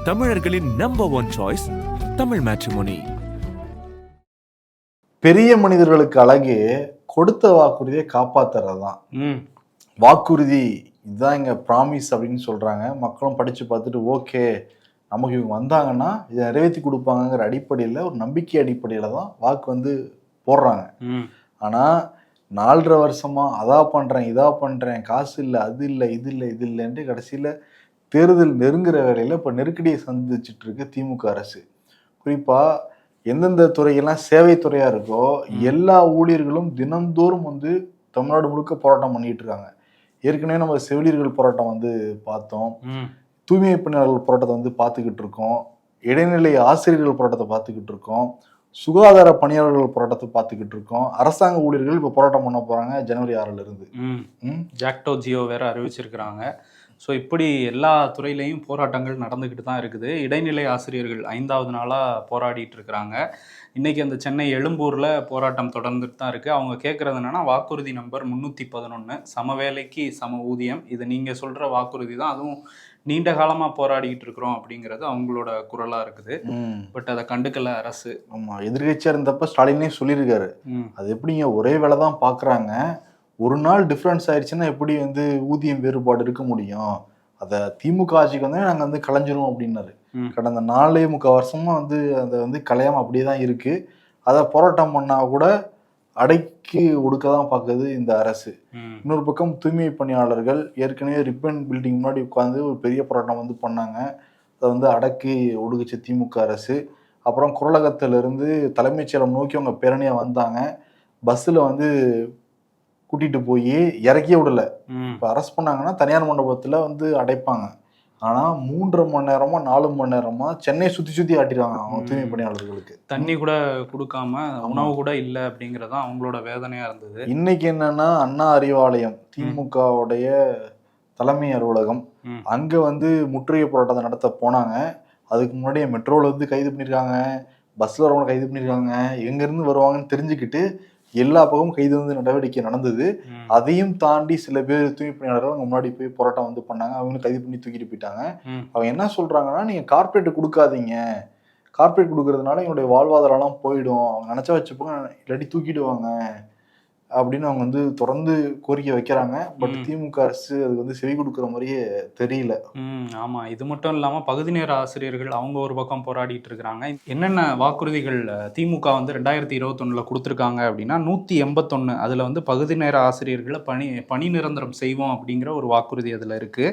தமிழர்களின் number one choice Tamil matrimony. பெரிய மனிதர்களுக்கு அழகு கொடுத்த வாக்குறுதியை காப்பாத்துறது தான். வாக்குறுதி இதுதான் இங்க ப்ராமிஸ் அப்படின்னு சொல்றாங்க. மக்களும் படிச்சு பார்த்துட்டு ஓகே நமக்கு இவங்க வந்தாங்கன்னா இதை நிறைவேற்றி கொடுப்பாங்கிற அடிப்படையில் ஒரு நம்பிக்கை அடிப்படையில தான் வாக்கு போடுறாங்க. ஆனா 4.5 வருஷமா அதா பண்றேன் இதா பண்றேன் காசு இல்லை அது இல்லை இது இல்லை இது இல்லைன்ட்டு கடைசியில தேர்தல் நெருங்குற வேலையில இப்ப நெருக்கடியை சந்திச்சுட்டு இருக்கு திமுக அரசு. குறிப்பா எந்தெந்த துறையெல்லாம் சேவை துறையா இருக்கோ எல்லா ஊழியர்களும் தினந்தோறும் தமிழ்நாடு முழுக்க போராட்டம் பண்ணிட்டு இருக்காங்க. ஏற்கனவே நம்ம செவிலியர்கள் போராட்டம் பார்த்தோம், தூய்மை பணியாளர்கள் போராட்டத்தை பார்த்துக்கிட்டு இருக்கோம், இடைநிலை ஆசிரியர்கள் போராட்டத்தை பார்த்துக்கிட்டு இருக்கோம், சுகாதார பணியாளர்கள் போராட்டத்தை பார்த்துக்கிட்டு இருக்கோம், அரசாங்க ஊழியர்கள் இப்போ போராட்டம் பண்ண போறாங்க ஜனவரி 6ல இருந்து. ஜாக்டோ ஜியோ வேற அறிவிச்சிருக்கிறாங்க. ஸோ இப்படி எல்லா துறையிலையும் போராட்டங்கள் நடந்துக்கிட்டு தான் இருக்குது. இடைநிலை ஆசிரியர்கள் 5வது நாளாக போராடிட்டு இருக்கிறாங்க. இன்றைக்கி அந்த சென்னை எழும்பூரில் போராட்டம் தொடர்ந்துட்டு தான் இருக்குது. அவங்க கேட்குறது என்னென்னா வாக்குறுதி நம்பர் 311 சம வேலைக்கு சம ஊதியம். இது நீங்கள் சொல்கிற வாக்குறுதி தான், அதுவும் நீண்ட காலமாக போராடிக்கிட்டு இருக்கிறோம் அப்படிங்கிறது அவங்களோட குரலாக இருக்குது. பட் அதை கண்டுக்கல அரசு. ஆமாம், எதிர்கட்சியாக இருந்தப்ப ஸ்டாலினே சொல்லியிருக்காரு, அது எப்படிங்க ஒரே வேலை தான் பார்க்குறாங்க, ஒரு நாள் டிஃப்ரென்ஸ் ஆயிடுச்சுன்னா எப்படி ஊதியம் வேறுபாடு இருக்க முடியும், அதை திமுக ஆட்சிக்கு நாங்கள் கலைஞ்சிரும் அப்படின்னாரு. கடந்த 4.25 வருஷமா அதை கலையாம அப்படியே தான் இருக்கு. அதை போராட்டம் பண்ணா கூட அடைக்கி ஒடுக்க தான் பார்க்குது இந்த அரசு. இன்னொரு பக்கம் தூய்மை பணியாளர்கள் ஏற்கனவே ரிப்பன் பில்டிங் முன்னாடி உட்காந்து ஒரு பெரிய போராட்டம் பண்ணாங்க. அதை அடக்கி ஒடுக்குச்சு திமுக அரசு. அப்புறம் குரலகத்திலிருந்து தலைமைச் செயலம் நோக்கி அவங்க பேரணியாக வந்தாங்க. பஸ்ஸில் கூட்டிட்டு போய் இறக்கியே விடல. இப்போ அரெஸ்ட் பண்ணாங்கன்னா தனியார் மண்டபத்தில் அடைப்பாங்க. ஆனா 3.5 மணி நேரமா 4 மணி நேரமா சென்னையை சுத்தி ஆட்டிடுவாங்க அவங்க தூய்மை பணியாளர்களுக்கு. தண்ணி கூட கொடுக்காம, உணவு கூட இல்லை அப்படிங்கறதா அவங்களோட வேதனையா இருந்தது. இன்னைக்கு என்னன்னா அண்ணா அறிவாலயம் திமுகவுடைய தலைமை அலுவலகம் அங்க முற்றுகை போராட்டத்தை நடத்த போனாங்க. அதுக்கு முன்னாடியே மெட்ரோல கைது பண்ணிருக்காங்க, பஸ்ல வரவங்க கைது பண்ணிருக்காங்க. எங்க இருந்து வருவாங்கன்னு தெரிஞ்சுக்கிட்டு எல்லா பக்கமும் கைது நடவடிக்கை நடந்தது. அதையும் தாண்டி சில பேர் தூய்மை பணியாளர்கள் அவங்க முன்னாடி போய் போராட்டம் பண்ணாங்க. அவங்களும் கைது பண்ணி தூக்கிட்டு போயிட்டாங்க. அவங்க என்ன சொல்றாங்கன்னா, நீங்க கார்பரேட் கொடுக்காதீங்க, கார்பரேட் கொடுக்கறதுனால எங்களுடைய வாழ்வாதாரம்லாம் போயிடும், அவங்க நினைச்சா வச்சுப்போங்க இல்லாட்டி தூக்கிடுவாங்க அப்படின்னு அவங்க தொடர்ந்து கோரிக்கை வைக்கிறாங்க. பட் திமுக அரசு அதுக்கு செவி கொடுக்குற மாதிரியே தெரியல. ஆமா, இது மட்டும் இல்லாம பகுதி நேர ஆசிரியர்கள் அவங்க ஒரு பக்கம் போராடிட்டு இருக்கிறாங்க. என்னென்ன வாக்குறுதிகள் திமுக 2021 கொடுத்துருக்காங்க அப்படின்னா 181 அதுல பகுதி நேர ஆசிரியர்களை பணி நிரந்தரம் செய்வோம் அப்படிங்கிற ஒரு வாக்குறுதி அதுல இருக்கு.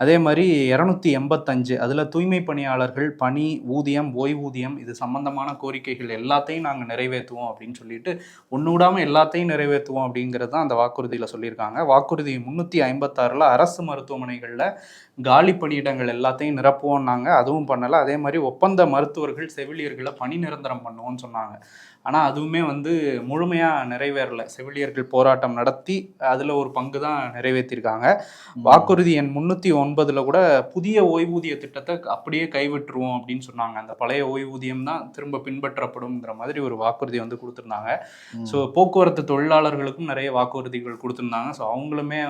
அதே மாதிரி 285 அதில் தூய்மை பணியாளர்கள் பணி, ஊதியம், ஓய்வூதியம் இது சம்பந்தமான கோரிக்கைகள் எல்லாத்தையும் நாங்கள் நிறைவேற்றுவோம் அப்படின்னு சொல்லிட்டு ஒன்று விடாமல் எல்லாத்தையும் நிறைவேற்றுவோம் அப்படிங்கிறது தான் அந்த வாக்குறுதியில் சொல்லியிருக்காங்க. வாக்குறுதி 356 அரசு மருத்துவமனைகளில் காலி பணியிடங்கள் எல்லாத்தையும் நிரப்புவோம்னாங்க, அதுவும் பண்ணலை. அதே மாதிரி ஒப்பந்த மருத்துவர்கள் செவிலியர்களை பணி நிரந்தரம் பண்ணுவோம்னு சொன்னாங்க. ஆனால் அதுவுமே முழுமையாக நிறைவேறலை. செவிலியர்கள் போராட்டம் நடத்தி அதில் ஒரு பங்கு தான் நிறைவேற்றிருக்காங்க. வாக்குறுதி எண் 309 கூட புதிய ஓய்வூதிய திட்டத்தை அப்படியே கைவிட்டுருவோம் அப்படின்னு சொன்னாங்க. அந்த பழைய ஓய்வூதியம் தான் திரும்ப பின்பற்றப்படும்ங்கிற மாதிரி ஒரு வாக்குறுதி கொடுத்துருந்தாங்க. ஸோ போக்குவரத்து தொழிலாளர்களுக்கும் நிறைய வாக்குறுதிகள் கொடுத்துருந்தாங்க. ஸோ அவங்களுமே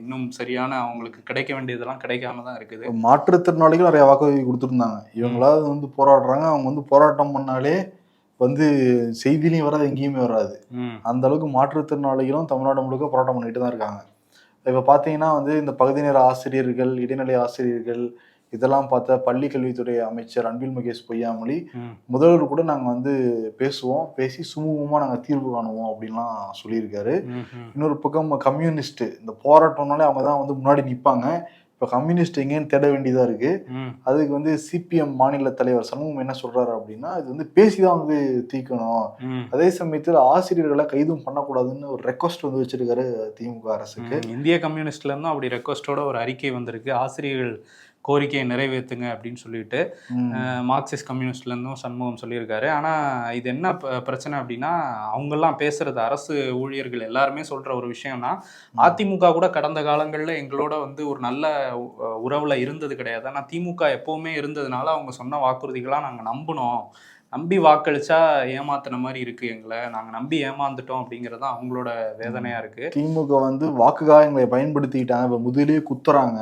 இன்னும் சரியான அவங்களுக்கு கிடைக்க வேண்டியதெல்லாம் கிடைக்காம தான் இருக்குது. மாற்றுத்திறனாளிகள் நிறைய வாக்குறுதி கொடுத்துருந்தாங்க. இவங்களாவது போராடுறாங்க, அவங்க போராட்டம் பண்ணாலே செய்திலையும் வராது, எங்கேயுமே வராது. அந்த அளவுக்கு மாற்றுத்திறனாளிகளும் தமிழ்நாடு முழுக்க போராட்டம் பண்ணிட்டு தான் இருக்காங்க. இப்ப பாத்தீங்கன்னா இந்த பகுதி நேர ஆசிரியர்கள், இடைநிலை ஆசிரியர்கள் இதெல்லாம் பார்த்த பள்ளி கல்வித்துறை அமைச்சர் அன்பில் மகேஷ் பொய்யாமொழி முதல்வர் கூட நாங்க பேசுவோம், பேசி சுமூகமா நாங்க தீர்வு காணுவோம் அப்படின்லாம் சொல்லியிருக்காரு. இன்னொரு பக்கம் கம்யூனிஸ்ட் இந்த போராட்டம்னாலே அவங்க தான் முன்னாடி நிற்பாங்க. இப்போ கம்யூனிஸ்ட் எங்கேன்னு தேட வேண்டியதா இருக்கு. அதுக்கு சிபிஎம் மாநில தலைவர் சண்முகம் என்ன சொல்றாரு அப்படின்னா, இது பேசிதான் தீர்க்கணும், அதே சமயத்தில் ஆசிரியர்களை கைதும் பண்ணக்கூடாதுன்னு ஒரு ரெக்வஸ்ட் வச்சிருக்காரு திமுக அரசுக்கு. இந்திய கம்யூனிஸ்ட்ல இருந்தும் அப்படி ரெக்வஸ்டோட ஒரு அறிக்கை வந்திருக்கு, ஆசிரியர்கள் கோரிக்கையை நிறைவேற்றுங்க அப்படின்னு சொல்லிட்டு. மார்க்சிஸ்ட் கம்யூனிஸ்ட்ல இருந்தும் சண்முகம் சொல்லியிருக்காரு. ஆனா இது என்ன பிரச்சனை அப்படின்னா, அவங்கெல்லாம் பேசுறது அரசு ஊழியர்கள் எல்லாருமே சொல்ற ஒரு விஷயம்னா, அதிமுக கூட கடந்த காலங்கள்ல எங்களோட ஒரு நல்ல உறவுல இருந்தது கிடையாது. ஆனா திமுக எப்பவுமே இருந்ததுனால அவங்க சொன்ன வாக்குறுதிகளா நாங்க நம்பினோம், நம்பி வாக்களிச்சா ஏமாத்தின மாதிரி இருக்கு, எங்களை நாங்க நம்பி ஏமாந்துட்டோம் அப்படிங்கறத அவங்களோட வேதனையா இருக்கு. திமுக வாக்குக்காக எங்களை பயன்படுத்திக்கிட்டாங்க, இப்ப முதலே குத்துறாங்க,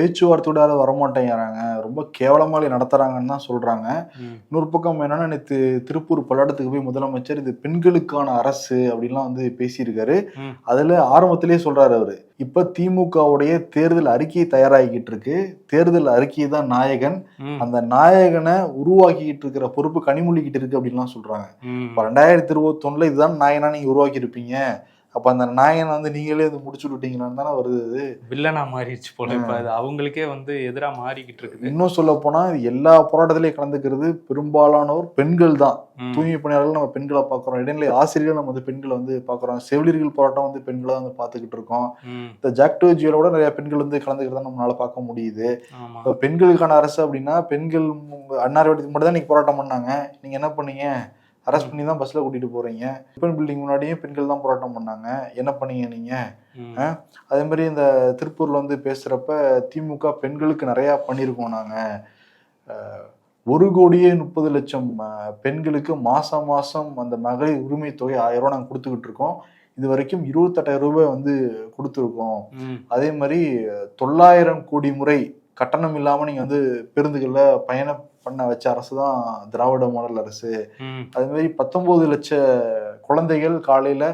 பேச்சுவார்த்தையோட யாரும் வரமாட்டேங்கிறாங்க, ரொம்ப கேவலமாக நடத்துறாங்கன்னு தான் சொல்றாங்க. இன்னொரு பக்கம் என்னன்னா, நேற்று திருப்பூர் பல்லடத்துக்கு போய் முதலமைச்சர் இது பெண்களுக்கான அரசு அப்படின்லாம் வந்து பேசியிருக்காரு. அதுல ஆரம்பத்திலேயே சொல்றாரு அவரு, இப்ப திமுகவுடைய தேர்தல் அறிக்கை தயாராகிக்கிட்டு இருக்கு, தேர்தல் அறிக்கை தான் நாயகன், அந்த நாயகனை உருவாக்கிட்டு இருக்கிற பொறுப்பு கனிமொழிக்கிட்டு இருக்கு அப்படின்லாம் சொல்றாங்க. இப்ப 2021 இதுதான் நாயகனா நீங்க உருவாக்கி இருப்பீங்க, அப்ப அந்த நாயகனை வந்து நீங்களே வந்து முடிச்சு விட்டீங்களான்னு தானே வருது. வில்லனா மாறிடுச்சு போல. இப்ப அது அவங்களுக்கே வந்து எதிராக மாறிக்கிட்டு இருக்குது. இன்னும் சொல்ல போனா எல்லா போராட்டத்திலையும் கலந்துக்கிறது பெரும்பாலானோர் பெண்கள் தான். தூய்மை பணியாளர்கள் நம்ம பெண்களை பார்க்குறோம், இடைநிலை ஆசிரியர்கள் நம்ம வந்து பெண்களை வந்து பார்க்குறோம், செவிலியர்கள் போராட்டம் வந்து பெண்களை வந்து பார்த்துக்கிட்டு இருக்கோம். இந்த ஜாக்டோ ஜியோட நிறைய பெண்கள் வந்து கலந்துக்கிறத நம்மளால பார்க்க முடியுது. இப்போ பெண்களுக்கான அரசு அப்படின்னா பெண்கள் அன்னார்வட்டத்துக்கு மட்டும் தான் இன்னைக்கு போராட்டம் பண்ணாங்க, நீங்க என்ன பண்ணீங்க, அரெஸ்ட் பண்ணி தான் பஸ்ல கூட்டிட்டு போறீங்க. டிஃபன் பில்டிங் முன்னாடியே பெண்கள் தான் போராட்டம் பண்ணாங்க, என்ன பண்ணீங்க நீங்க? அதே மாதிரி இந்த திருப்பூர்ல வந்து பேசுறப்ப திமுக பெண்களுக்கு நிறைய பண்ணியிருக்கோம் நாங்க, 1,30,00,000 பெண்களுக்கு மாசம் அந்த மகளிர் உரிமை தொகை 1000 ரூபாய் நாங்கள் கொடுத்துக்கிட்டு இருக்கோம், இது வரைக்கும் 28,000 ரூபாய் வந்து கொடுத்துருக்கோம். அதே மாதிரி 900 கோடி முறை கட்டணம் இல்லாம நீங்க வந்து பேருந்துகள்ல பயணம் பண்ண வச்ச அரசு தான் திராவிட மாடல் அரசு. அதே மாதிரி 19 லட்சம் குழந்தைகள் காலையில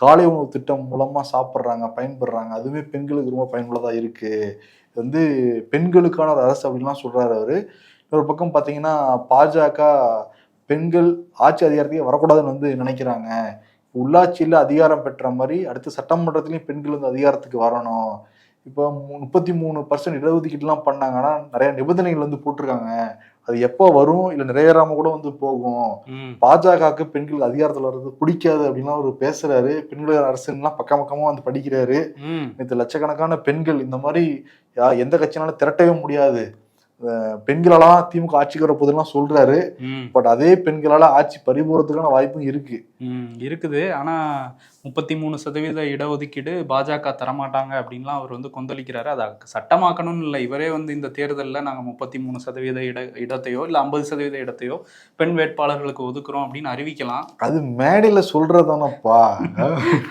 காலை உணவு திட்டம் மூலமா சாப்பிட்றாங்க, பயன்படுறாங்க, அதுவே பெண்களுக்கு ரொம்ப பயனுள்ளதா இருக்கு, இது வந்து பெண்களுக்கான ஒரு அரசு அப்படின்லாம் சொல்றாரு அவரு. இன்னொரு பக்கம் பாத்தீங்கன்னா பாஜக பெண்கள் ஆட்சி அதிகாரத்துக்கு வரக்கூடாதுன்னு வந்து நினைக்கிறாங்க, உள்ளாட்சியில அதிகாரம் பெற்ற மாதிரி அடுத்து சட்டமன்றத்திலையும் பெண்கள் வந்து அதிகாரத்துக்கு வரணும், இப்போ 33% இடஒதுக்கீடுலாம் பண்ணாங்கன்னா நிறைய நிபந்தனைகள் வந்து போட்டிருக்காங்க, அது எப்போ வரும் இல்ல நிறைவேறாம கூட வந்து போகும், பாஜகவுக்கு பெண்கள் அதிகாரத்துல வர்றது பிடிக்காது அப்படின்லாம் அவர் பேசுறாரு. பெண்கள் அரசுலாம் பக்கமா வந்து படிக்கிறாரு. நேற்று லட்சக்கணக்கான பெண்கள் இந்த மாதிரி எந்த கட்சினாலும் திரட்டவே முடியாது, பெண்களெல்லாம் திமுக ஆட்சிக்கு வர போதெல்லாம் சொல்றாரு. பட் அதே பெண்களால ஆட்சி பறிபோறதுக்கான வாய்ப்பும் இருக்குது. ஆனா 33% இடஒதுக்கீடு பாஜக தரமாட்டாங்க அப்படின்லாம் அவர் வந்து கொந்தளிக்கிறாரு. அதை சட்டமாக்கணும்னு இல்லை, இவரே வந்து இந்த தேர்தலில் நாங்கள் 33% இடத்தையோ இல்லை 50% இடத்தையோ பெண் வேட்பாளர்களுக்கு ஒதுக்குறோம் அப்படின்னு அறிவிக்கலாம். அது மேடையில சொல்றதானப்பா.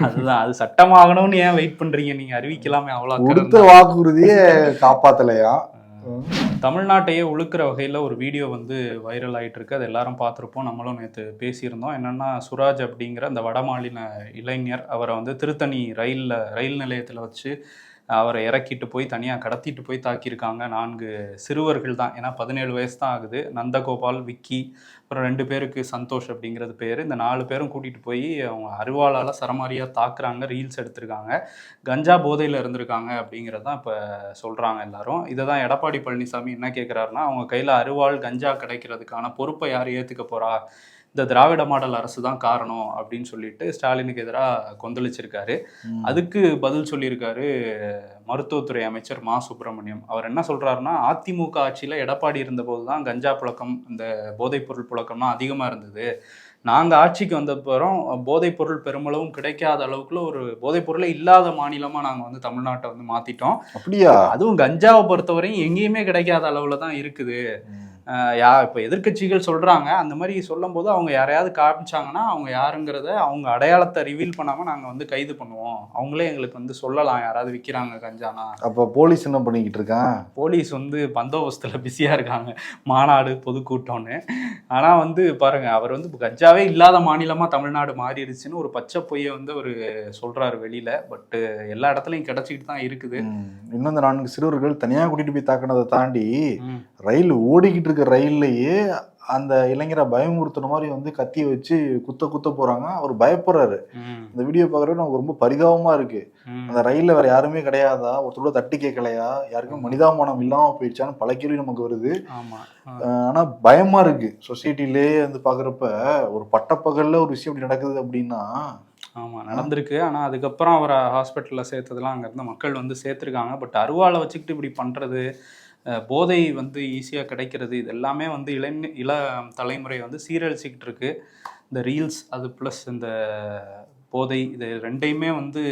அதுதான், அது சட்டமாகணும்னு ஏன் வெயிட் பண்றீங்க, நீங்க அறிவிக்கலாமே, அவ்வளோ கொடுத்த வாக்குறுதியே காப்பாத்தலையா. தமிழ்நாட்டையே உழுக்கிற வகையில் ஒரு வீடியோ வந்து வைரல் ஆகிட்டு இருக்கு, அது எல்லாரும் பார்த்துருப்போம், நம்மளும் நேற்று பேசியிருந்தோம். என்னென்னா சுராஜ் அப்படிங்கிற அந்த வடமாநில இளைஞர், அவரை வந்து திருத்தணி ரயில் நிலையத்தில் வச்சு அவரை இறக்கிட்டு போய் தனியாக கடத்திட்டு போய் தாக்கியிருக்காங்க. 4 சிறுவர்கள் தான், ஏன்னா 17 வயசு தான் ஆகுது, நந்தகோபால், விக்கி, அப்புறம் 2 பேருக்கு சந்தோஷ் அப்படிங்கிறது பேர். இந்த 4 பேரும் கூட்டிகிட்டு போய் அவங்க அருவாளால் சரமாரியாக தாக்குறாங்க, ரீல்ஸ் எடுத்திருக்காங்க, கஞ்சா போதையில் இருந்திருக்காங்க அப்படிங்கிறது தான் இப்போ சொல்கிறாங்க எல்லாரும். இதை தான் எடப்பாடி பழனிசாமி என்ன கேட்குறாருன்னா, அவங்க கையில் அருவாள் கஞ்சா கிடைக்கிறதுக்கான பொறுப்பை யார் ஏற்றுக்க போகிறா, இந்த திராவிட மாடல் அரசு தான் காரணம் அப்படின்னு சொல்லிட்டு ஸ்டாலினுக்கு எதிராக கொந்தளிச்சிருக்காரு. அதுக்கு பதில் சொல்லியிருக்காரு மருத்துவத்துறை அமைச்சர் மா சுப்பிரமணியம். அவர் என்ன சொல்றாருன்னா, அதிமுக ஆட்சியில் எடப்பாடி இருந்தபோது தான் கஞ்சா புழக்கம், இந்த போதைப்பொருள் புழக்கம்லாம் அதிகமாக இருந்தது, நாங்கள் ஆட்சிக்கு வந்தப்பறம் போதைப்பொருள் பெருமளவும் கிடைக்காத அளவுக்குள்ள ஒரு போதைப்பொருளே இல்லாத மாநிலமாக நாங்கள் வந்து தமிழ்நாட்டை வந்து மாற்றிட்டோம். அப்படியா? அதுவும் கஞ்சாவை பொறுத்தவரையும் எங்கேயுமே கிடைக்காத அளவில் தான் இருக்குது. இப்போ எதிர்கட்சிகள் சொல்கிறாங்க, அந்த மாதிரி சொல்லும் போது அவங்க யாரையாவது காமிச்சாங்கன்னா அவங்க யாருங்கிறத அவங்க அடையாளத்தை ரிவீல் பண்ணாமல் நாங்கள் வந்து கைது பண்ணுவோம், அவங்களே எங்களுக்கு வந்து சொல்லலாம் யாராவது விற்கிறாங்க கஞ்சானா. அப்போ போலீஸ் என்ன பண்ணிக்கிட்டு இருக்கான்? போலீஸ் வந்து பந்தோபஸ்தில் பிஸியாக இருக்காங்க, மாநாடு பொதுக்கூட்டம்னு. ஆனால் வந்து பாருங்க, அவர் வந்து கஞ்சாவே இல்லாத மாநிலமாக தமிழ்நாடு மாறிடுச்சுன்னு ஒரு பச்சை பொய்யை வந்து அவர் சொல்கிறாரு வெளியில். பட்டு எல்லா இடத்துலையும் கிடச்சிக்கிட்டு தான் இருக்குது. இன்னும் இந்த 4 சிறுவர்கள் தனியாக கூட்டிகிட்டு போய் தாக்கினதை தாண்டி ரயில் ஓடிக்கிட்டு ரயில்லையே அந்த இளைஞரை பயமுறுத்துன மாதிரி வந்து கத்திய வச்சு குத்த போறாங்க, அவர் பயப்படுறாரு. இந்த வீடியோ பார்க்கறது நமக்கு ரொம்ப பரிதாபமா இருக்கு. அந்த ரயில்ல வேற யாருமே கிடையாதா, ஒருத்தரோட தட்டி கேட்கலையா, யாருக்கும் மனிதாமானம் இல்லாம போயிடுச்சான்னு பல கேள்வி நமக்கு வருது. ஆனா பயமா இருக்கு. சொசைட்டிலே வந்து பாக்குறப்ப ஒரு பட்டப்பகல்ல ஒரு விஷயம் இப்படி நடக்குது அப்படின்னா. ஆமாம், நடந்திருக்கு. ஆனால் அதுக்கப்புறம் அவரை ஹாஸ்பிட்டலில் சேர்த்ததெல்லாம் அங்கே இருந்த மக்கள் வந்து சேர்த்துருக்காங்க. பட் அருவாளை வச்சுக்கிட்டு இப்படி பண்ணுறது, போதை வந்து ஈஸியாக கிடைக்கிறது, இது எல்லாமே வந்து இள தலைமுறை வந்து சீரழிச்சிக்கிட்டு இருக்கு. இந்த ரீல்ஸ் அது ப்ளஸ் இந்த போதை இது ரெண்டையுமே வந்து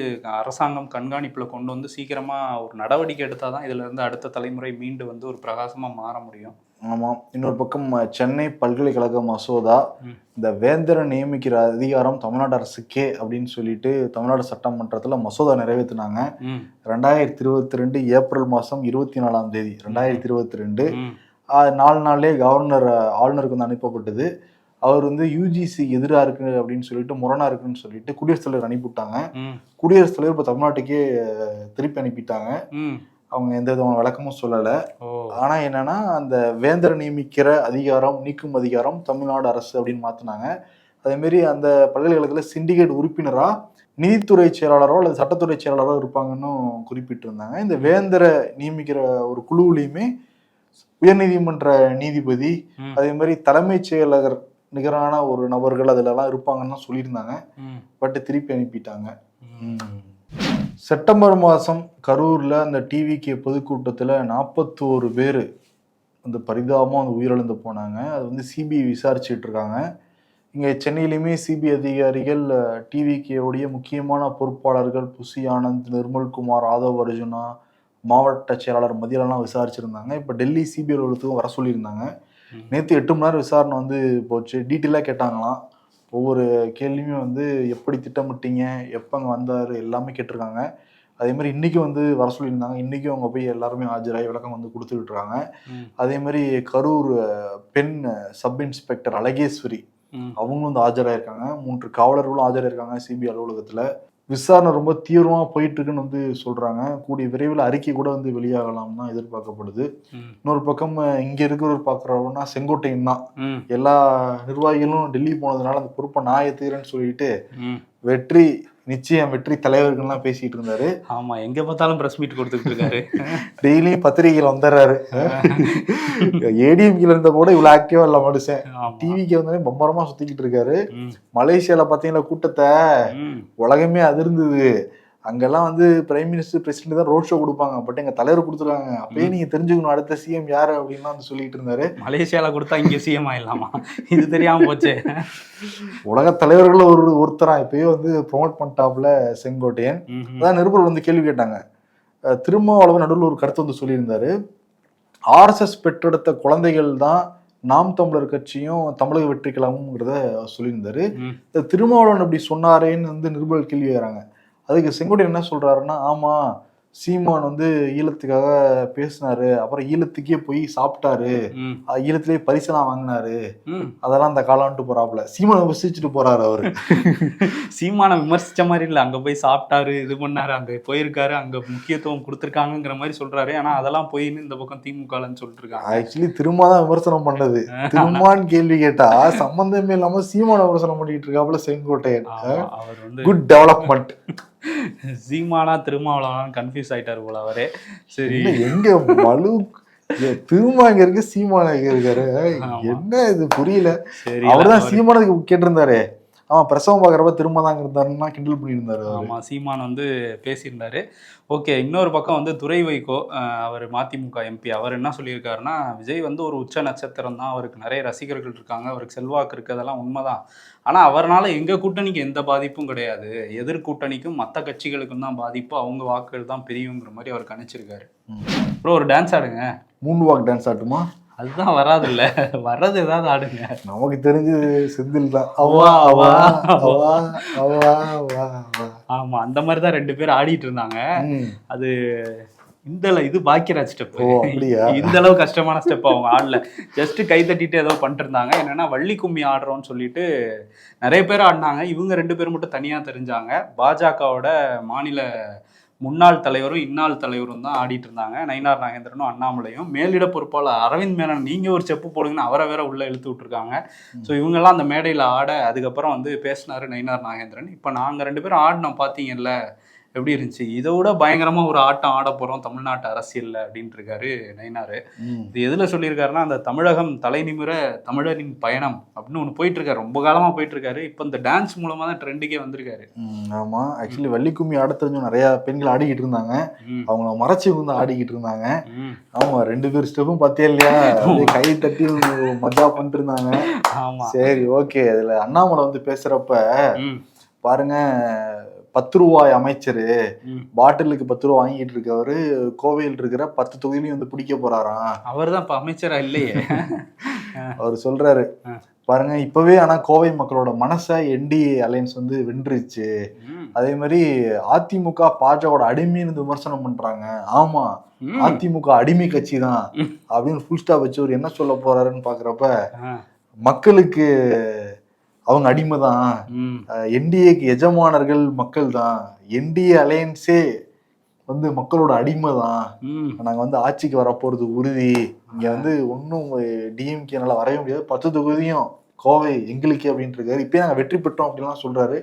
அரசாங்கம் கண்காணிப்பில் கொண்டு வந்து சீக்கிரமாக ஒரு நடவடிக்கை எடுத்தால் தான் இதில் இருந்து அடுத்த தலைமுறை மீண்டு வந்து ஒரு பிரகாசமாக மாற முடியும். ஆமாம். இன்னொரு பக்கம் சென்னை பல்கலைக்கழக மசோதா இந்த வேந்தரை நியமிக்கிற அதிகாரம் தமிழ்நாடு அரசுக்கே அப்படின்னு சொல்லிட்டு தமிழ்நாடு சட்டமன்றத்தில் மசோதா நிறைவேற்றினாங்க. 2022 ஏப்ரல் மாதம் 24 2022 4 நாள்லேயே ஆளுநருக்கு வந்து அனுப்பப்பட்டது. அவர் வந்து யூஜிசி எதிராக இருக்கு அப்படின்னு சொல்லிட்டு முரணா இருக்குன்னு சொல்லிட்டு குடியரசுத் தலைவர் அனுப்பிவிட்டாங்க. குடியரசுத் தலைவர் இப்போ தமிழ்நாட்டுக்கே திருப்பி அனுப்பிட்டாங்க. அவங்க எந்த விதமான விளக்கமும் சொல்லலை. ஆனா என்னன்னா அந்த வேந்தரை நியமிக்கிற அதிகாரம் நீக்கும் அதிகாரம் தமிழ்நாடு அரசு அப்படின்னு மாத்தினாங்க. அதே மாதிரி அந்த பல்கலைக்கழகத்துல சிண்டிகேட் உறுப்பினரா நீதித்துறை செயலாளரோ அல்லது சட்டத்துறை செயலாளரோ இருப்பாங்கன்னு குறிப்பிட்டு இருந்தாங்க. இந்த வேந்தரை நியமிக்கிற ஒரு குழுவிலையுமே உயர்நீதிமன்ற நீதிபதி அதே மாதிரி தலைமைச் செயலகர் நிகரான ஒரு நபர்கள் அதுல எல்லாம் இருப்பாங்கன்னு சொல்லியிருந்தாங்க. பட் திருப்பி அனுப்பிட்டாங்க. செப்டம்பர் மாதம் கரூரில் அந்த டிவிகே பொதுக்கூட்டத்தில் 41 பேர் அந்த பரிதாபமாக அந்த உயிரிழந்து போனாங்க. அது வந்து சிபிஐ விசாரிச்சுட்டு இருக்காங்க. இங்கே சென்னையிலையுமே சிபிஐ அதிகாரிகள் டிவிகேவுடைய முக்கியமான பொறுப்பாளர்கள் புசி ஆனந்த், நிர்மல்குமார், ஆதவ் அர்ஜுனா, மாவட்ட செயலாளர் மதியெல்லாம் விசாரிச்சிருந்தாங்க. இப்போ டெல்லி சிபிஐ அலுவலகத்துக்கும் வர சொல்லியிருந்தாங்க. நேற்று 8 மணி நேரம் விசாரணை வந்து போச்சு. டீட்டெயிலாக கேட்டாங்களாம். ஒவ்வொரு கேள்வியுமே வந்து எப்படி திட்டமிட்டீங்க, எப்போ அங்கே வந்தார் எல்லாமே கேட்டிருக்காங்க. அதே மாதிரி இன்னைக்கு வந்து வர சொல்லியிருந்தாங்க. இன்னைக்கும் அவங்க போய் எல்லாருமே ஆஜராகி விளக்கம் வந்து கொடுத்துக்கிட்டு இருக்காங்க. அதே மாதிரி கரூர் பெண் சப் இன்ஸ்பெக்டர் அழகேஸ்வரி அவங்களும் வந்து ஆஜராயிருக்காங்க. 3 காவலர்களும் ஆஜராயிருக்காங்க சிபிஐ அலுவலகத்தில். விசாரணை ரொம்ப தீவிரமாக போயிட்டு இருக்குன்னு வந்து சொல்றாங்க. கூடிய விரைவில் அறிக்கை கூட வந்து வெளியாகலாம் தான் எதிர்பார்க்கப்படுது. இன்னொரு பக்கம் இங்க இருக்கிறவர் பாக்குறவன்னா செங்கோட்டையன் தான். எல்லா நிர்வாகிகளும் டெல்லி போனதுனால அந்த பொறுப்பை நான் ஏத்துக்கிறேன்னு சொல்லிட்டு வெற்றி நிச்சயம் வெற்றி தலைவர்கள்லாம் பேசிட்டு இருந்தாரு. ஆமா, எங்க பார்த்தாலும் பிரஸ் மீட் கொடுத்துட்டு இருக்காரு. டெய்லியும் பத்திரிகைகள் வந்துடுறாரு. ஏடிஎம்கில இருந்த கூட இவ்வளவு ஆக்டிவா இல்ல மனுஷன். டிவிக்கு வந்தாலே பம்பரமா சுத்திக்கிட்டு இருக்காரு. மலேசியால பாத்தீங்கன்னா கூட்டத்தை உலகமே அதிர்ந்தது. அங்கெல்லாம் வந்து பிரைம் மினிஸ்டர் பிரசிடென்ட் தான் ரோட் ஷோ கொடுப்பாங்க. பட் எங்க தலைவர் கொடுத்துருக்காங்க. அப்பயே நீங்க தெரிஞ்சுக்கணும் அடுத்த சிஎம் யாரு அப்படின்னு வந்து சொல்லிட்டு இருந்தாரு. மலேசியால கொடுத்தா இங்க சிஎம் ஆயிடலாமா, இது தெரியாம போச்சு. உலக தலைவர்கள் ஒருத்தரா இப்பயே வந்து ப்ரொமோட் பண்ணிட்டாப்ல செங்கோட்டையன். அதான் நிருபர் வந்து கேள்வி கேட்டாங்க. திருமாவளவன் நடுவில் ஒரு கருத்து வந்து சொல்லியிருந்தாரு. ஆர்எஸ்எஸ் பெற்றெடுத்த குழந்தைகள் தான் நாம் தமிழர் கட்சியும் தமிழக வெற்றி கழகம்ங்கிறத சொல்லியிருந்தாரு. திருமாவளவன் அப்படி சொன்னாரேன்னு வந்து நிருபர் கேள்வி கேட்கிறாங்க. அதுக்கு செங்கோட்டையன் என்ன சொல்றாருன்னா, ஆமா சீமான் வந்து ஈழத்துக்காக பேசினாரு, அப்புறம் ஈழத்துக்கே போய் சாப்பிட்டாரு, ஈழத்திலேயே பரிசெல்லாம் வாங்கினாரு, அதெல்லாம் அந்த காலான்ட்டு போறாப்புல. சீமானை விமர்சிச்சுட்டு போறாரு அவரு. சீமானை விமர்சிச்ச மாதிரி இல்ல, அங்க போய் சாப்பிட்டாரு, இது பண்ணாரு, அங்க போயிருக்காரு, அங்க முக்கியத்துவம் கொடுத்துருக்காங்கிற மாதிரி சொல்றாரு. ஆனா அதெல்லாம் போயின்னு இந்த பக்கம் திமுகன்னு சொல்லிட்டு இருக்காங்க. ஆக்சுவலி திரும்ப தான் விமர்சனம் பண்ணது. திருமான்னு கேள்வி கேட்டா சம்பந்தமே இல்லாம சீமான விமர்சனம் பண்ணிட்டு இருக்காப்புல செங்கோட்டையன். அவர் வந்து குட் டெவலப்மெண்ட். சீமானா திருமாவளவன் கன்ஃபியூஸ் ஆயிட்டாரு போல அவரே. சரி, எங்க மலு திருமா இங்க இருக்கு, சீமான இருக்காரு, என்ன இது புரியல. அவர்தான் சீமானதுக்கு கேட்டிருந்தாரு. ஆமாம், பிரசவம் பார்க்குறப்ப திரும்ப தாங்க இருந்தாருன்னா கிண்டல் பண்ணியிருந்தாரு. ஆமாம், சீமான் வந்து பேசியிருந்தாரு. ஓகே, இன்னொரு பக்கம் வந்து துரை வைகோ, அவர் மதிமுக எம்பி, அவர் என்ன சொல்லியிருக்காருன்னா, விஜய் வந்து ஒரு உச்ச நட்சத்திரம் தான், அவருக்கு நிறைய ரசிகர்கள் இருக்காங்க, அவருக்கு செல்வாக்கு இருக்குது, அதெல்லாம் உண்மைதான். ஆனால் அவரால் எங்கள் கூட்டணிக்கு எந்த பாதிப்பும் கிடையாது, எதிர்கூட்டணிக்கும் மற்ற கட்சிகளுக்கும் தான் பாதிப்பு, அவங்க வாக்குகள் தான் பெரியுங்கிற மாதிரி அவர் கணிச்சிருக்காரு. அப்புறம் ஒரு டான்ஸ் ஆடுங்க. 3 வாக் டான்ஸ் ஆட்டுமா? அதுதான் வராது இல்ல, வர்றது ஏதாவது ஆடுங்க. நமக்கு தெரிஞ்சது செந்தில் தான். ஆமா, அந்த மாதிரிதான் 2 பேர் ஆடிட்டு இருந்தாங்க. அது இது பாக்கியராஜ் ஸ்டெப். இந்த அளவு கஷ்டமான ஸ்டெப் அவங்க ஆடல, ஜஸ்ட் கை தட்டிட்டு ஏதோ பண்ணிட்டு இருந்தாங்க. என்னன்னா வள்ளி கும்மி ஆடுறோம்னு சொல்லிட்டு நிறைய பேர் ஆடினாங்க. இவங்க 2 பேர் மட்டும் தனியா தெரிஞ்சாங்க. பாஜகவோட மாநில முன்னாள் தலைவரும் இன்னாள் தலைவரும் தான் ஆடிட்டு இருந்தாங்க. நயினார் நாகேந்திரனும் அண்ணாமலையும். மேலிட பொறுப்பாளர் அரவிந்த் மேனன் நீங்க ஒரு செப்பு போடுங்கன்னு அவரை வேற உள்ள இழுத்து விட்டுருக்காங்க. ஸோ இவங்கெல்லாம் அந்த மேடையில் ஆட, அதுக்கப்புறம் வந்து பேசினாரு நயினார் நாகேந்திரன். இப்போ நாங்கள் 2 பேரும் ஆடினோம் பார்த்தீங்கல்ல, எப்படி இருந்துச்சு, இதை விட பயங்கரமா ஒரு ஆட்டம் ஆட போறோம் தமிழ்நாட்டு அரசியல்ல அப்படின்ட்டு இருக்காரு நயினாரு. இது எதுல சொல்லியிருக்காருன்னா, அந்த தமிழகம் தலைநிமிர தமிழரின் பயணம் அப்படின்னு ஒன்று போயிட்டு இருக்காரு, ரொம்ப காலமா போயிட்டு இருக்காரு. இப்போ இந்த டான்ஸ் மூலமா தான் ட்ரெண்டுக்கே வந்திருக்காரு. ஆமா, ஆக்சுவலி வள்ளி கும்மி ஆட தெரிஞ்சு நிறைய பெண்கள் ஆடிக்கிட்டு இருந்தாங்க, அவங்கள மறைச்சி வந்து ஆடிக்கிட்டு இருந்தாங்க. ஆமா, 2 பேர் ஸ்டெப்பும் பார்த்தே இல்லையா, கை தட்டி மஜா பண்ணிட்டு இருந்தாங்க. ஆமா, சரி, ஓகே. அதுல அண்ணாமலை வந்து பேசுறப்ப பாருங்க 10 ரூபாய் அமைச்சரு பாட்டிலுக்கு 10 ரூபா வாங்கிட்டு இருக்கவரு கோவையில் இருக்கிற 10 தொகுதியிலையும் வந்து பிடிக்க போறாராம். அவர் தான் இப்ப அமைச்சரா இல்லையே. அவர் சொல்றாரு பாருங்க, இப்பவே ஆனா கோவை மக்களோட மனசை என்டிஏ அலையன்ஸ் வந்து வென்றுச்சு. அதே மாதிரி அதிமுக பாஜகவோட அடிமைன்னு விமர்சனம் பண்றாங்க. ஆமா, அதிமுக அடிமை கட்சி தான் அப்படின்னு ஃபுல் ஸ்டாப் வச்சு அவர் என்ன சொல்ல போறாருன்னு பாக்குறப்ப, மக்களுக்கு அவங்க அடிமை தான், என்டிஏக்கு எஜமானர்கள் மக்கள் தான், என்டிஏ அலையன்ஸே வந்து மக்களோட அடிமை தான், நாங்க வந்து ஆட்சிக்கு வரப்போறது உறுதி, இங்க வந்து ஒன்னும் டிஎம்கேனால வரவே முடியாது, 10 தொகுதியும் கோவை எங்களுக்கு அப்படின்ட்டு இருக்காரு. இப்பயே நாங்க வெற்றி பெற்றோம் அப்படின்லாம் சொல்றாரு.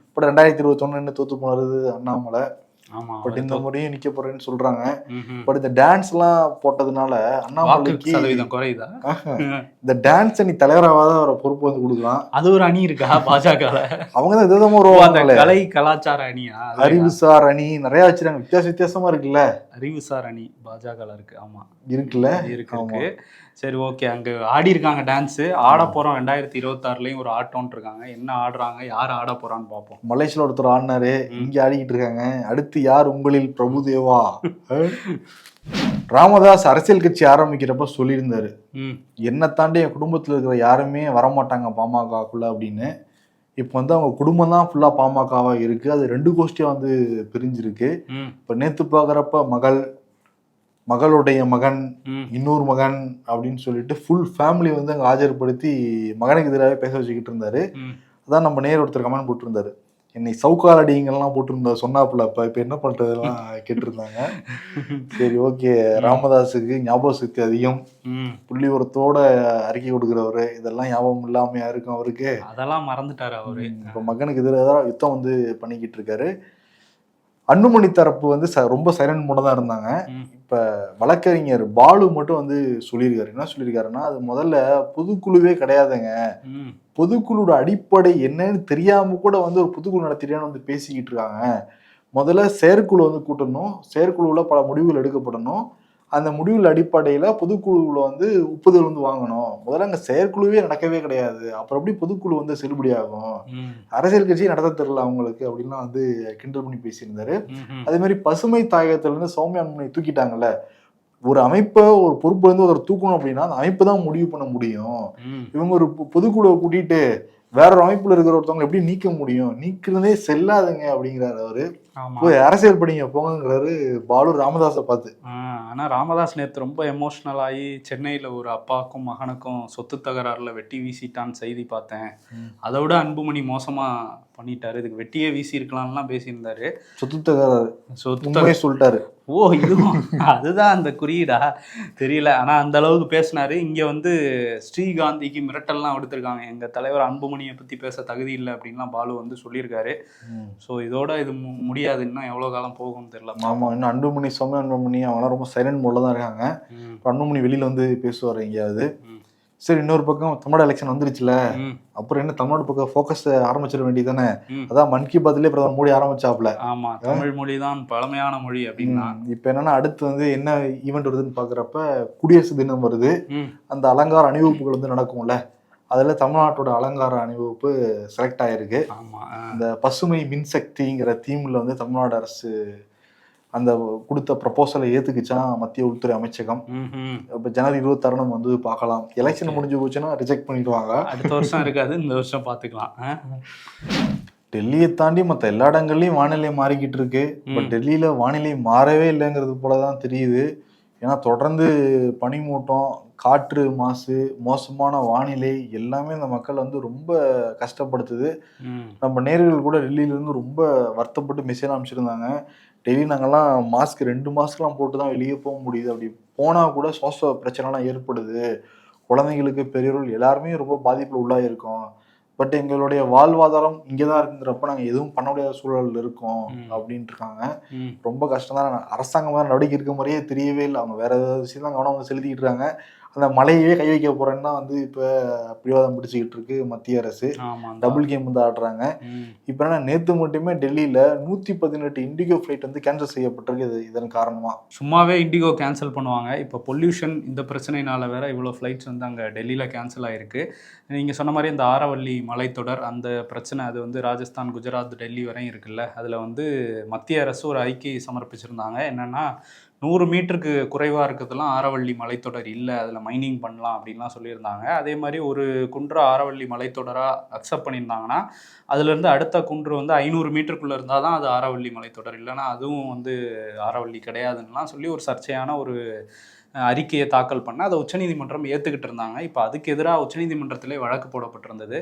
இப்ப 2021 தோத்து போனது அண்ணாமலை, பட் இந்த முறையும் நிக்க போறேன்னு சொல்றாங்க. பட் இந்த டான்ஸ் எல்லாம் போட்டதுனால அண்ணாமலைக்கு குறையுதா? இந்த டான்ஸ் அணி தலைவராக அவரை பொறுப்பு வந்து கொடுக்கலாம். அது ஒரு அணி இருக்கா பாஜக? அவங்க தான் விதமா கலை கலாச்சார அணியா, அறிவுசார் அணி நிறைய வச்சிருக்காங்க. வித்தியாசமா இருக்குல்ல. அறிவுசார் அணி பாஜக இருக்கு. ஆமா இருக்குல்ல, இருக்கு. சரி, ஓகே. அங்க ஆடி இருக்காங்க டான்ஸ். ஆட போறோம் 2026லயும் ஒரு ஆட்டம்னு இருக்காங்க. என்ன ஆடுறாங்க, யார் ஆட போறான்னு பாப்போம். மலேசியால ஒருத்தர் ஆடினாரு, இங்க ஆடிக்கிட்டு இருக்காங்க. அடுத்து யார் உங்களில் பிரபுதேவா? ராமதாஸ் அரசியல் கட்சி ஆரம்பிக்கிறப்ப சொல்லியிருந்தாரு, என்ன தாண்டி என் குடும்பத்துல இருக்கிற யாருமே வரமாட்டாங்க பாமகக்குள்ள அப்படின்னு. இப்ப வந்து அவங்க குடும்பம் தான் ஃபுல்லா பாமகவா இருக்கு. அது 2 கோஷ்டியா வந்து பிரிஞ்சிருக்கு. இப்ப நேத்து பாக்குறப்ப மகளுடைய மகன், இன்னொரு மகன் அப்படின்னு சொல்லிட்டு ஃபுல் ஃபேமிலி வந்து அங்க ஆஜர்படுத்தி மகனுக்கு எதிராக பேச வச்சுக்கிட்டு இருந்தாரு. அதான் நம்ம நேர் ஒருத்தர் கமெண்ட் போட்டிருந்தாரு, என்னை சவுக்கால் அடிங்கெல்லாம் போட்டிருந்தா சொன்னாப்புல, இப்ப என்ன பண்றதெல்லாம் கேட்டிருந்தாங்க. சரி, ஓகே. ராமதாஸுக்கு ஞாபக சக்தி அதிகம், புள்ளி உரத்தோட அறிக்கை கொடுக்குறவரு, இதெல்லாம் ஞாபகம் இல்லாமையா இருக்கும் அவருக்கு? அதெல்லாம் மறந்துட்டாரு அவரு. இப்ப மகனுக்கு எதிராக யுத்தம் வந்து பண்ணிக்கிட்டு இருக்காரு. அன்புமணி தரப்பு வந்து ரொம்ப சைலண்ட் மூட தான் இருந்தாங்க. இப்ப வழக்கறிஞர் பாலு மட்டும் வந்து சொல்லியிருக்காரு. என்ன சொல்லியிருக்காருன்னா, அது முதல்ல பொதுக்குழுவே கிடையாதுங்க, பொதுக்குழுவோட அடிப்படை என்னன்னு தெரியாம கூட வந்து ஒரு பொதுக்குழு நடத்திட்டேன்னு வந்து பேசிக்கிட்டு இருக்காங்க. முதல்ல செயற்குழு வந்து கூட்டணும், செயற்குழுவில் பல முடிவுகள் எடுக்கப்படணும், அந்த முடிவுகள் அடிப்படையில பொதுக்குழுவில் வந்து ஒப்புதல் வந்து வாங்கணும். முதல்ல அங்க செயற்குழுவே நடக்கவே கிடையாது, அப்புறம் எப்படி பொதுக்குழு வந்து செல்லுபடியாகும்? அரசியல் கட்சியை நடத்த தெரியல அவங்களுக்கு அப்படின்லாம் வந்து கிண்டல் பண்ணி பேசியிருந்தாரு. அதே மாதிரி பசுமை தாயகத்துல இருந்து சௌமியா அன்புமணி தூக்கிட்டாங்கல்ல, ஒரு அமைப்பை ஒரு பொறுப்பு வந்து ஒரு தூக்கணும் அப்படின்னா அந்த அமைப்பு தான் முடிவு பண்ண முடியும். இவங்க ஒரு பொதுக்குழுவை கூட்டிட்டு வேற ஒரு அமைப்புல இருக்கிற ஒருத்தவங்க எப்படி நீக்க முடியும்? நீக்கிறதே செல்லாதுங்க அப்படிங்கிறாரு அவரு. அரசியல் படிங்க போங்கிறாரு பாலு ராமதாஸை பார்த்து. ஆனா ராமதாஸ் நேற்று ரொம்ப எமோஷனல் ஆகி சென்னையில ஒரு அப்பாவுக்கும் மகனுக்கும் சொத்து தகராறுல வெட்டி வீசிட்டான்னு செய்தி பார்த்தேன். அதை விட அன்புமணி மோசமா பண்ணிட்டாரு, இதுக்கு வெட்டியே வீசி இருக்கலாம்லாம் பேசியிருந்தாரு. சொத்து தகராறு சொல்லிட்டாரு. ஓ, இதுவும் அதுதான் அந்த குறியீடா தெரியல. ஆனா அந்த அளவுக்கு பேசினாரு. இங்க வந்து ஸ்ரீகாந்திக்கு மிரட்டல்லாம் விடுத்திருக்காங்க, எங்க தலைவர் அன்புமணியை பத்தி பேச தகுதி இல்லை அப்படின்லாம் பாலு வந்து சொல்லியிருக்காரு. ஸோ இதோட இது முடியாது, இன்னும் எவ்வளவு காலம் போகும்னு தெரியல. ஆமா, இன்னும் அன்புமணி அன்புமணி அவங்களாம் ரொம்ப சைலண்ட் மோட்ல தான் இருக்காங்க. அன்புமணி வெளியில வந்து பேசுவார் எங்கேயாவது. சரி, இன்னொரு பக்கம் தமிழ்நாடு எலெக்ஷன் வந்துருச்சுல, அப்புறம் என்ன தமிழ்நாடு பக்கம் ஃபோக்கஸ் ஆரம்பிச்சிட வேண்டியதானே? அதான் மன் கி பாத்லயே பிரதமர் மோடி ஆரம்பிச்சாப்ல. ஆமா, தமிழ் மொழி தான் பழமையான மொழி அப்படின்னா. இப்ப என்னன்னா, அடுத்து வந்து என்ன ஈவெண்ட் வருதுன்னு பாக்குறப்ப குடியரசு தினம் வருது. அந்த அலங்கார அணிவகுப்புகள் வந்து நடக்கும்ல, அதுல தமிழ்நாட்டோட அலங்கார அணிவகுப்பு செலக்ட் ஆயிருக்கு. இந்த பசுமை மின்சக்திங்கிற தீம்ல வந்து தமிழ்நாடு அரசு அந்த கொடுத்த ப்ரப்போசலை ஏத்துக்குச்சான் மத்திய உள்துறை அமைச்சகம். இப்ப ஜனவரி 26 வந்து பார்க்கலாம். எலெக்ஷன் முடிஞ்சு போச்சுன்னா ரிஜெக்ட் பண்ணிடுவாங்க. அடுத்த வருஷம் இருக்காது, இந்த வருஷம் பார்த்துக்கலாம். டெல்லியை தாண்டி மற்ற எல்லா இடங்கள்லயும் வானிலை மாறிக்கிட்டு இருக்கு. பட் டெல்லியில வானிலை மாறவே இல்லைங்கிறது போலதான் தெரியுது. ஏன்னா தொடர்ந்து பனிமூட்டம், காற்று மாசு, மோசமான வானிலை எல்லாமே இந்த மக்கள் வந்து ரொம்ப கஷ்டப்படுத்துது. நம்ம நேயர்கள் கூட டெல்லியில இருந்து ரொம்ப வருத்தப்பட்டு மெசேஜ் அனுப்பிச்சிருந்தாங்க. டெய்லி நாங்கெல்லாம் மாஸ்க் 2 மாஸ்க்லாம் போட்டு தான் வெளியே போக முடியுது, அப்படி போனால் கூட சுவாச பிரச்சனைலாம் ஏற்படுது, குழந்தைங்களுக்கு பெரியவர்கள் எல்லாருமே ரொம்ப பாதிப்பில் உள்ளாயிருக்கோம், பட் எங்களுடைய வாழ்வாதாரம் இங்கே தான் இருக்குங்கிறப்ப நாங்கள் எதுவும் பண்ண முடியாத சூழல் இருக்கோம் அப்படின்ட்டு இருக்காங்க. ரொம்ப கஷ்டம் தான். அரசாங்கம் தான் நடவடிக்கை இருக்க மாதிரியே தெரியவே இல்லை. அவங்க வேற ஏதாவது விஷயம் தான் கவனம் வந்து செலுத்திக்கிட்டு இருக்காங்க. அந்த மலையவே கை வைக்க போறேன்னு தான் வந்து இப்போ பிடிவாதம் பிடிச்சிக்கிட்டு இருக்கு மத்திய அரசு. டபுள் கேம் வந்து ஆடுறாங்க. இப்போ என்ன நேற்று மட்டுமே டெல்லியில் 118 இண்டிகோ ஃப்ளைட் வந்து கேன்சல் செய்யப்பட்டிருக்கு. இதன் காரணமா சும்மாவே இண்டிகோ கேன்சல் பண்ணுவாங்க. இப்போ பொல்யூஷன் இந்த பிரச்சனைனால வேற இவ்வளோ ஃப்ளைட்ஸ் வந்து அங்கே டெல்லியில் கேன்சல் ஆகிருக்கு. நீங்கள் சொன்ன மாதிரி இந்த ஆரவல்லி மலைத்தொடர் அந்த பிரச்சனை அது வந்து ராஜஸ்தான், குஜராத், டெல்லி வரையும் இருக்குல்ல. அதில் வந்து மத்திய அரசு ஒரு அறிக்கை சமர்ப்பிச்சிருந்தாங்க. என்னென்னா 100 மீட்டருக்கு குறைவாக இருக்கிறதுலாம் ஆரவல்லி மலைத்தொடர் இல்லை, அதில் மைனிங் பண்ணலாம் அப்படின்லாம் சொல்லியிருந்தாங்க. அதே மாதிரி ஒரு குன்று ஆரவல்லி மலைத்தொடராக அக்செப்ட் பண்ணியிருந்தாங்கன்னா அதுலேருந்து அடுத்த குன்று வந்து 500 மீட்டருக்குள்ளே இருந்தால் தான் அது ஆரவல்லி மலைத்தொடர், இல்லைனா அதுவும் வந்து ஆரவல்லி கிடையாதுன்னெலாம் சொல்லி ஒரு சர்ச்சையான ஒரு அறிக்கையை தாக்கல் பண்ண அதை உச்சநீதிமன்றம் ஏற்றுக்கிட்டு இருந்தாங்க. இப்போ அதுக்கு எதிராக உச்சநீதிமன்றத்திலே வழக்கு போடப்பட்டிருந்தது.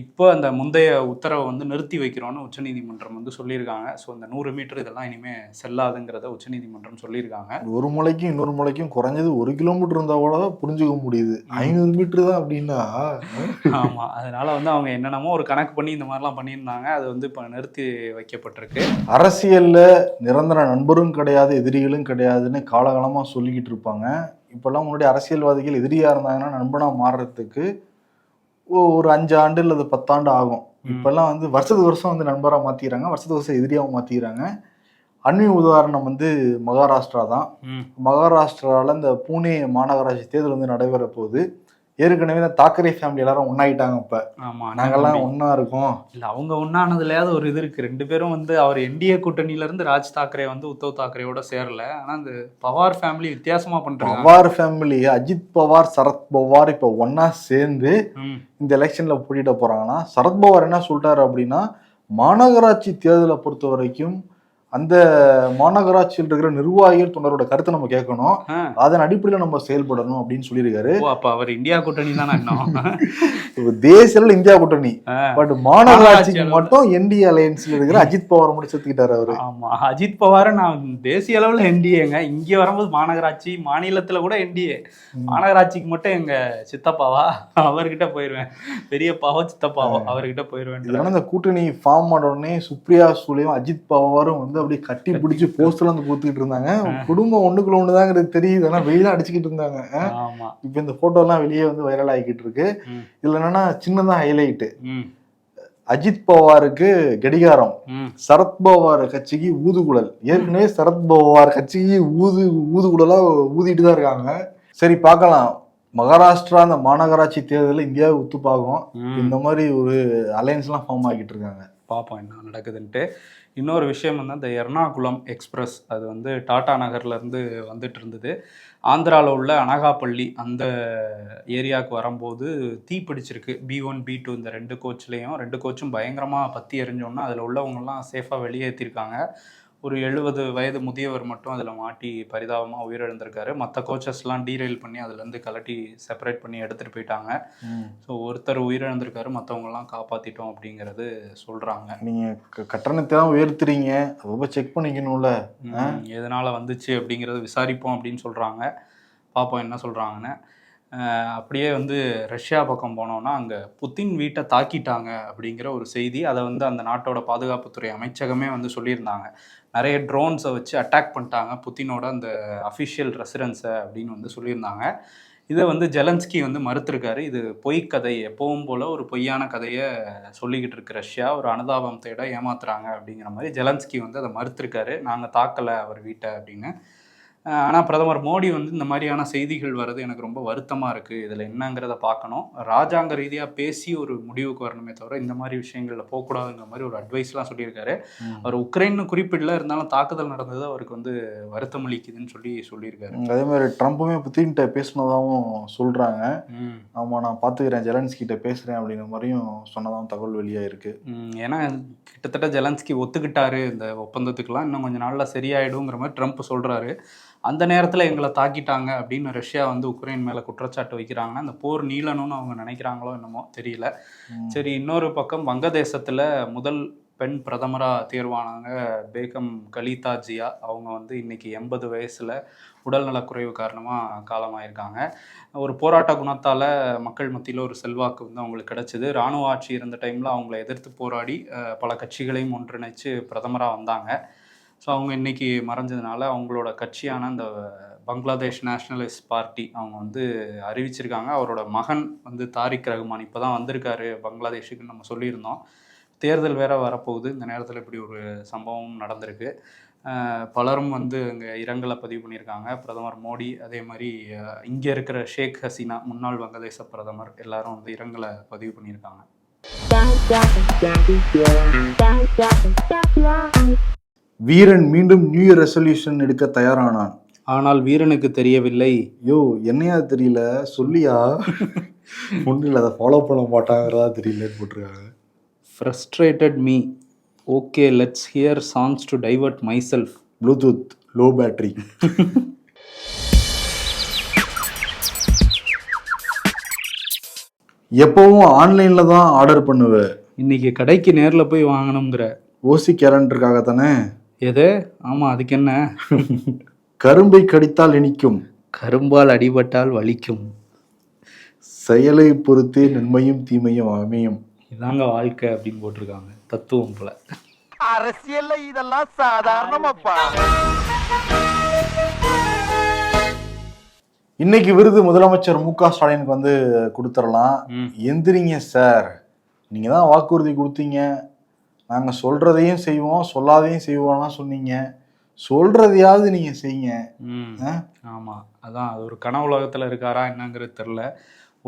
இப்போ அந்த முந்தைய உத்தரவை வந்து நிறுத்தி வைக்கிறோன்னு உச்சநீதிமன்றம் வந்து சொல்லியிருக்காங்க. ஸோ இந்த 100 மீட்டர் இதெல்லாம் இனிமேல் செல்லாதுங்கிறத உச்சநீதிமன்றம் சொல்லியிருக்காங்க. ஒரு முளைக்கும் இன்னொரு முளைக்கும் குறைஞ்சது 1 கிலோமீட்டர் இருந்தால் கூட புரிஞ்சுக்க முடியுது. 500 மீட்டர் தான் அப்படின்னா. ஆமாம், அதனால வந்து அவங்க என்னென்னமோ ஒரு கணக்கு பண்ணி இந்த மாதிரிலாம் பண்ணியிருந்தாங்க. அது வந்து இப்போ நிறுத்தி வைக்கப்பட்டிருக்கு. அரசியலில் நிரந்தர நண்பரும் கிடையாது, எதிரிகளும் கிடையாதுன்னு காலகாலமாக சொல்லிக்கிட்டு இருப்பாங்க. இப்போல்லாம் முன்னாடி அரசியல்வாதிகள் எதிரியாக இருந்தாங்கன்னா நண்பனாக மாறுறதுக்கு ஒரு 5 ஆண்டு அல்லது 10 ஆண்டு ஆகும். இப்போல்லாம் வந்து வருஷத்துக்கு வருஷம் வந்து நண்பராக மாற்றிக்கிறாங்க, வருஷத்துக்கு வருஷம் எதிரியாகவும் மாற்றிக்கிறாங்க. அண்மை உதாரணம் வந்து மகாராஷ்டிரா தான். மகாராஷ்டிராவில் இந்த பூனே மாநகராட்சி தேர்தல் வந்து நடைபெற போகுது. ஏற்கனவே இந்த தாக்கரே ஃபேமிலி எல்லாரும் ஒன்னாயிட்டாங்க. இப்போ ஆமாம், நாங்கள்லாம் ஒன்றா இருக்கோம். இல்லை, அவங்க ஒன்றானதுலையாவது ஒரு இது இருக்குது. 2 பேரும் வந்து அவர் என்டிஏ கூட்டணியிலேருந்து ராஜ் தாக்கரே வந்து உத்தவ் தாக்கரேயோட சேரல. ஆனால் அந்த பவார் ஃபேமிலி வித்தியாசமாக பண்ணுறாங்க. பவார் ஃபேமிலி அஜித் பவார், சரத் பவார் இப்போ ஒன்றா சேர்ந்து இந்த எலெக்ஷனில் போட்டியிட போகிறாங்கன்னா, சரத் பவார் என்ன சொல்லிட்டாரு அப்படின்னா, மாநகராட்சி தேர்தலை பொறுத்த வரைக்கும் அந்த மாநகராட்சியில் இருக்கிற நிர்வாகிகள் தொண்டரோட கருத்தை நம்ம கேட்கணும், அதன் அடிப்படையில் நம்ம செயல்படணும் அப்படின்னு சொல்லியிருக்காரு. அப்ப அவர் இந்தியா கூட்டணி தானே தேசிய இந்தியா கூட்டணி, பட் மாநகராட்சிக்கு மட்டும் என்டிஏ அலையன்ஸ்ல இருக்கிற அஜித் பவார் மட்டும் சேர்த்துக்கிட்டாரு அவரு. ஆமா, அஜித் பவார் நான் தேசிய அளவுல என்டிஏங்க, இங்க வரும்போது மாநகராட்சி, மாநிலத்துல கூட என்டிஏ, மாநகராட்சிக்கு மட்டும் எங்க சித்தப்பாவா, அவர்கிட்ட போயிருவேன். பெரியப்பாவோ சித்தப்பாவோ அவர்கிட்ட போயிருவேன். இதனால இந்த கூட்டணி ஃபார்ம் ஆன உடனே சுப்ரியா சூலேயும் அஜித் பவாரும் வந்து அப்படியே கட்டி பிடிச்சி போஸ்டர்லாம் வந்து கொடுத்துக்கிட்டு இருந்தாங்க. குடும்பம் ஒண்ணுக்குள்ள ஒண்ணுதாங்கிறது தெரியுது, ஆனா வெளியில அடிச்சுக்கிட்டு இருந்தாங்க. இப்ப இந்த போட்டோ எல்லாம் வெளியே வந்து வைரல் ஆகிக்கிட்டு இருக்கு. இதுல என்னன்னா சின்னதா ஹைலைட், அஜித் பவாருக்கு கடிகாரம், சரத் பவார் கட்சிக்கு ஊதுகுழல். ஏற்கனவே சரத் பவார் கட்சிக்கு ஊதுகுழலா ஊதிட்டு தான் இருக்காங்க. சரி பார்க்கலாம், மகாராஷ்டிரா அந்த மாநகராட்சி தேர்தலில் இந்தியாவை ஒத்துப்பாகும். இந்த மாதிரி ஒரு அலையன்ஸ்லாம் ஃபார்ம் ஆகிட்டு இருக்காங்க. பார்ப்போம் என்ன நடக்குதுன்ட்டு. இன்னொரு விஷயம் வந்து அந்த எர்ணாகுளம் எக்ஸ்பிரஸ், அது வந்து டாடா நகர்லேருந்து வந்துட்டு இருந்தது. ஆந்திராவில் உள்ள அனகாப்பள்ளி அந்த ஏரியாவுக்கு வரும்போது தீ பிடிச்சிருக்கு. B1 B2 இந்த 2 கோச்லேயும். 2 கோச்சும் பயங்கரமாக பற்றி எரிஞ்சோன்னா அதில் உள்ளவங்கலாம் சேஃபாக வெளியேற்றிருக்காங்க. ஒரு 70 வயது முதியவர் மட்டும் அதில் மாட்டி பரிதாபமாக உயிரிழந்திருக்காரு. மற்ற கோச்சஸ்லாம் டீரெயில் பண்ணி அதுலேருந்து கலட்டி செப்பரேட் பண்ணி எடுத்துகிட்டு போயிட்டாங்க. ஸோ ஒருத்தர் உயிரிழந்திருக்காரு, மற்றவங்கலாம் காப்பாற்றிட்டோம் அப்படிங்கிறது சொல்கிறாங்க. நீங்கள் கட்டணத்தை தான் உயர்த்துறீங்க, ரொம்ப செக் பண்ணிக்கணும்ல, எதனால் வந்துச்சு அப்படிங்கிறத விசாரிப்போம் அப்படின்னு சொல்கிறாங்க. பார்ப்போம் என்ன சொல்கிறாங்கன்னு. அப்படியே வந்து ரஷ்யா பக்கம் போனோன்னா அங்கே புத்தின் வீட்டை தாக்கிட்டாங்க அப்படிங்கிற ஒரு செய்தி. அதை வந்து அந்த நாட்டோட பாதுகாப்புத்துறை அமைச்சகமே வந்து சொல்லியிருந்தாங்க. நிறைய ட்ரோன்ஸை வச்சு அட்டாக் பண்ணிட்டாங்க புத்தினோட அந்த அஃபிஷியல் ரெசிடென்ஸை அப்படின்னு வந்து சொல்லியிருந்தாங்க. இதை வந்து ஜெலன்ஸ்கி வந்து மறுத்திருக்காரு. இது பொய்க்கதை, எப்பவும் போல் ஒரு பொய்யான கதையை சொல்லிக்கிட்டு இருக்கு ரஷ்யா, ஒரு அனுதாபம் தேட ஏமாத்துறாங்க அப்படிங்கிற மாதிரி ஜெலன்ஸ்கி வந்து அதை மறுத்திருக்காரு. நாங்கள் தாக்கலை அவர் வீட்டை அப்படின்னு. ஆனால் பிரதமர் மோடி வந்து இந்த மாதிரியான செய்திகள் வர்றது எனக்கு ரொம்ப வருத்தமாக இருக்குது, இதில் என்னங்கிறத பார்க்கணும், ராஜாங்க ரீதியாக பேசி ஒரு முடிவுக்கு வரணுமே தவிர இந்த மாதிரி விஷயங்களில் போகக்கூடாதுங்கிற மாதிரி ஒரு அட்வைஸ்லாம் சொல்லியிருக்காரு. அவர் உக்ரைன்னு குறிப்பிடல, இருந்தாலும் தாக்குதல் நடந்தது அவருக்கு வந்து வருத்தம் அளிக்குதுன்னு சொல்லியிருக்காரு. அதே மாதிரி ட்ரம்ப்புமே புத்தின்கிட்ட பேசினதாகவும் சொல்கிறாங்க. ஆமாம், நான் பார்த்துக்கிறேன், ஜெலன்ஸ்கிட்ட பேசுகிறேன் அப்படிங்கிற மாதிரியும் சொன்னதாகவும் தகவல் வெளியாக இருக்குது. ஏன்னா கிட்டத்தட்ட ஜெலன்ஸ்கி ஒத்துக்கிட்டாரு இந்த ஒப்பந்தத்துக்கெலாம், இன்னும் கொஞ்சம் நாளில் சரியாயிடுங்கிற மாதிரி ட்ரம்ப் சொல்கிறாரு. அந்த நேரத்தில் எங்களை தாக்கிட்டாங்க அப்படின்னு ரஷ்யா வந்து உக்ரைன் மேலே குற்றச்சாட்டு வைக்கிறாங்கன்னா அந்த போர் நீளணும்னு அவங்க நினைக்கிறாங்களோ என்னமோ தெரியல. சரி, இன்னொரு பக்கம் வங்கதேசத்தில் முதல் பெண் பிரதமராக தேர்வானாங்க பேகம் கலிதா ஜியா. அவங்க வந்து இன்னைக்கு 80 வயசில் உடல்நலக்குறைவு காரணமாக காலமாயிருக்காங்க. ஒரு போராட்ட குணத்தால் மக்கள் மத்தியில் ஒரு செல்வாக்கு வந்து அவங்களுக்கு கிடச்சிது. இராணுவ ஆட்சி இருந்த டைமில் அவங்கள எதிர்த்து போராடி பல கட்சிகளையும் ஒன்றிணைச்சு பிரதமராக வந்தாங்க. ஸோ அவங்க இன்றைக்கி மறைஞ்சதுனால அவங்களோட கட்சியான அந்த பங்களாதேஷ் நேஷனலிஸ்ட் பார்ட்டி அவங்க வந்து அறிவிச்சிருக்காங்க. அவரோட மகன் வந்து தாரிக் ரஹ்மான் இப்போ தான் வந்திருக்காரு பங்களாதேஷுக்கு நம்ம சொல்லியிருந்தோம். தேர்தல் வேற வரப்போகுது. இந்த நேரத்தில் இப்படி ஒரு சம்பவம் நடந்திருக்கு. பலரும் வந்து இங்கே இரங்கலை பதிவு பண்ணியிருக்காங்க. பிரதமர் மோடி, அதே மாதிரி இங்கே இருக்கிற ஷேக் ஹசீனா, முன்னாள் வங்கதேச பிரதமர், எல்லாரும் வந்து இரங்கலை பதிவு பண்ணியிருக்காங்க. வீரன் மீண்டும் நியூ இயர் ரெசல்யூஷன் எடுக்க தயாரானான். ஆனால் வீரனுக்கு தெரியவில்லை. யோ என்னையா தெரியல சொல்லியா. ஒன்றும் அதை ஃபாலோ பண்ண மாட்டாங்கிறதா தெரியலன்னு போட்டிருக்காங்க. Frustrated me. Okay, let's hear songs to divert myself. Bluetooth low battery. எப்பவும் ஆன்லைன்ல தான் ஆர்டர் பண்ணுவேன். இன்னைக்கு கடைக்கு நேரில் போய் வாங்கணுங்கிற. ஓசி கேலண்டருக்காக தானே. எது? ஆமாம், அதுக்கு என்ன? கரும்பை கடித்தால் இனிக்கும், கரும்பால் அடிபட்டால் வலிக்கும். செயலை பொறுத்தே நன்மையும் தீமையும் அமையும். இதாங்க வாழ்க்கை அப்படின்னு போட்டிருக்காங்க. தத்துவம் போல. அரசியல்ல இதெல்லாம் சாதாரணமாப்பா. இன்னைக்கு விருது முதலமைச்சர் மு.க. ஸ்டாலினுக்கு வந்து கொடுத்துடலாம். எந்திரிங்க சார், நீங்க தான் வாக்குறுதி கொடுத்தீங்க, நாங்க சொல்றதையும் செய்வோம் சொல்லாதையும் செய்வோம்லாம் சொன்னீங்க, சொல்றதையாவது நீங்க செய்யுங்க. ஆமா, அதான் அது ஒரு கனவு உலகத்துல இருக்காரா என்னங்கிறது தெரியல.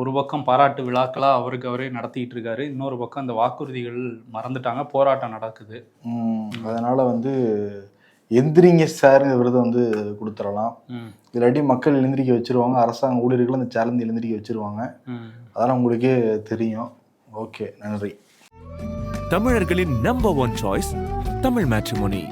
ஒரு பக்கம் பாராட்டு விழாக்களா அவருக்கு அவரே நடத்திட்டு இருக்காரு, இன்னொரு பக்கம் அந்த வாக்குறுதிகள் மறந்துட்டாங்க, போராட்டம் நடக்குது. அதனால வந்து எந்திரிங்க சார் விருது வந்து கொடுத்துடலாம். இல்லாட்டி மக்கள் எழுந்திரிக்க வச்சிருவாங்க, அரசாங்க ஊழியர்கள் அந்த சேலந்து எழுந்திரிக்க வச்சிருவாங்க. அதெல்லாம் உங்களுக்கே தெரியும். ஓகே, நன்றி. தமிழர்களின் நம்பர் 1 சாய்ஸ் தமிழ் மேட்ரிமோனி.